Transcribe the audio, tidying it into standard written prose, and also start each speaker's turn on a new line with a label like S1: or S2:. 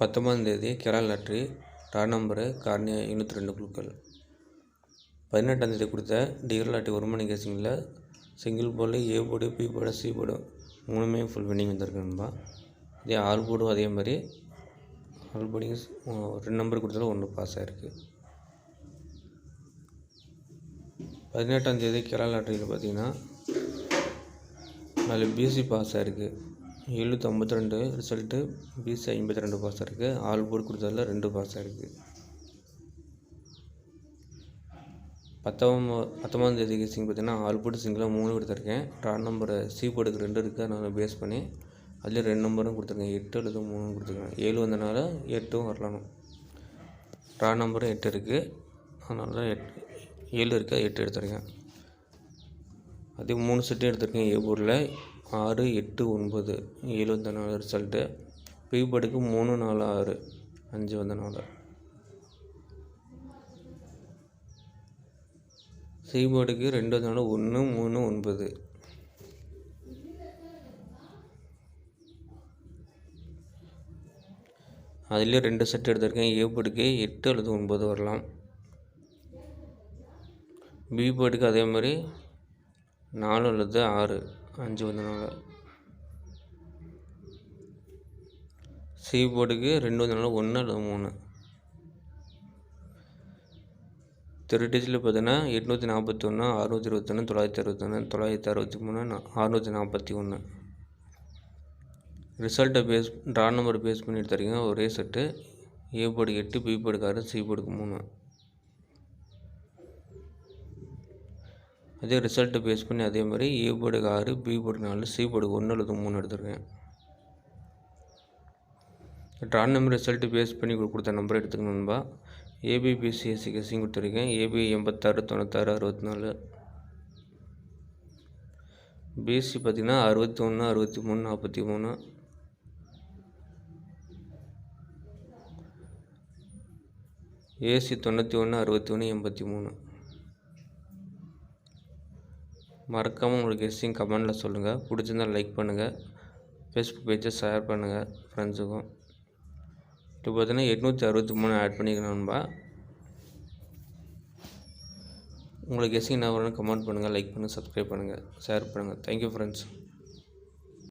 S1: 19 Kerala lottery ரா number கார்னியா 202 குழுக்கள். 18 கொடுத்த டிஆர் லாட்ரி ஒரு மணி கேசிங்கில் single board, A board, B board, C board மூணுமே ஃபுல் வின்னிங் வந்திருக்கு நண்பா. இதே ஆல் போர்டும் அதே மாதிரி ஆல் போர்டிங் 2 நம்பர் கொடுத்தாலும் 1 பாஸ் ஆகிருக்கு. 18 கேரளா லாட்ரியில் பார்த்தீங்கன்னா அதில் பிசி பாஸ் ஆகிருக்கு. 752 ரிசல்ட்டு, பிசி 52 பாஸ் ஆகிருக்கு. ஆல் போர்டு கொடுத்ததில் 2 பாஸ் ஆகிருக்கு. 19 கேசிங் பார்த்தீங்கன்னா ஆல் போர்டு சிங்கிளாக 3 கொடுத்துருக்கேன். ரா நம்பர் சி போர்டுக்கு 2 இருக்குது, அதனால் பேஸ் பண்ணி அதுலேயும் 2 நம்பரும் கொடுத்துருக்கேன். 8 அல்லது 3 கொடுத்துருக்கேன். 7 வந்தனால 8ம் வரலாம். ரா நம்பரும் 8 இருக்குது, அதனால 7 இருக்குது, 8 எடுத்துருக்கேன். அதே 3 செட்டு எடுத்துருக்கேன். ஏ போர்டில் 6, 8, 9 7 வந்தனால ரிசல்ட்டு. பி போர்டுக்கு 3, 4, 6 5 வந்தனால. சி போர்டுக்கு 2 வந்தனால 1, 3, 9. அதுலேயே 2 செட் எடுத்திருக்கேன். ஏ போர்டுக்கு 8 அல்லது 9 வரலாம். பி போர்டுக்கு அதே மாதிரி 4 அல்லது 6 5 வந்தனால. சி போர்டுக்கு 2 வந்தனால 1 அல்லது 3. டிஜிட்டில் பார்த்தீங்கன்னா 841, 621, 961, 963, 641. ரிசல்ட்டை ட்ரா நம்பர் பேஸ் பண்ணி எடுத்துருக்கீங்க. ஒரே செட்டு. ஏ போர்டுக்கு 8, பி போர்டுக்கு 6, சி போர்டுக்கு 3. அதே ரிசல்ட்டை பேஸ் பண்ணி அதே மாதிரி ஏ போர்டுக்கு 6, பி போர்டுக்கு 4, சி போர்டுக்கு 1 அல்லது 3 எடுத்துருக்கேன். ட்ரா நம்பர் ரிசல்ட்டு பேஸ் பண்ணி கொடுத்த நம்பரை எடுத்துக்கணும்பா. ஏபிபிசிஎஸ்சி கேசிங் கொடுத்துருக்கேன். ஏபி 86, 96, 64. பிசி பார்த்திங்கன்னா 61, 63, 43. ஏசி 91, 61, 83. மறக்காமல் உங்களுக்கு கெஸ்ஸிங் கமெண்டில் சொல்லுங்கள். பிடிச்சிருந்தால் லைக் பண்ணுங்கள். ஃபேஸ்புக் பேஜை ஷேர் பண்ணுங்கள் ஃப்ரெண்ட்ஸுக்கும். இப்போ பார்த்தீங்கன்னா 863 ஆட் பண்ணிக்கணும்பா. உங்களுக்கு கெஸ்ஸிங் என்ன வரும்னு கமெண்ட் பண்ணுங்கள், லைக் பண்ணுங்கள், சப்ஸ்கிரைப் பண்ணுங்கள், ஷேர் பண்ணுங்கள். Thank you friends.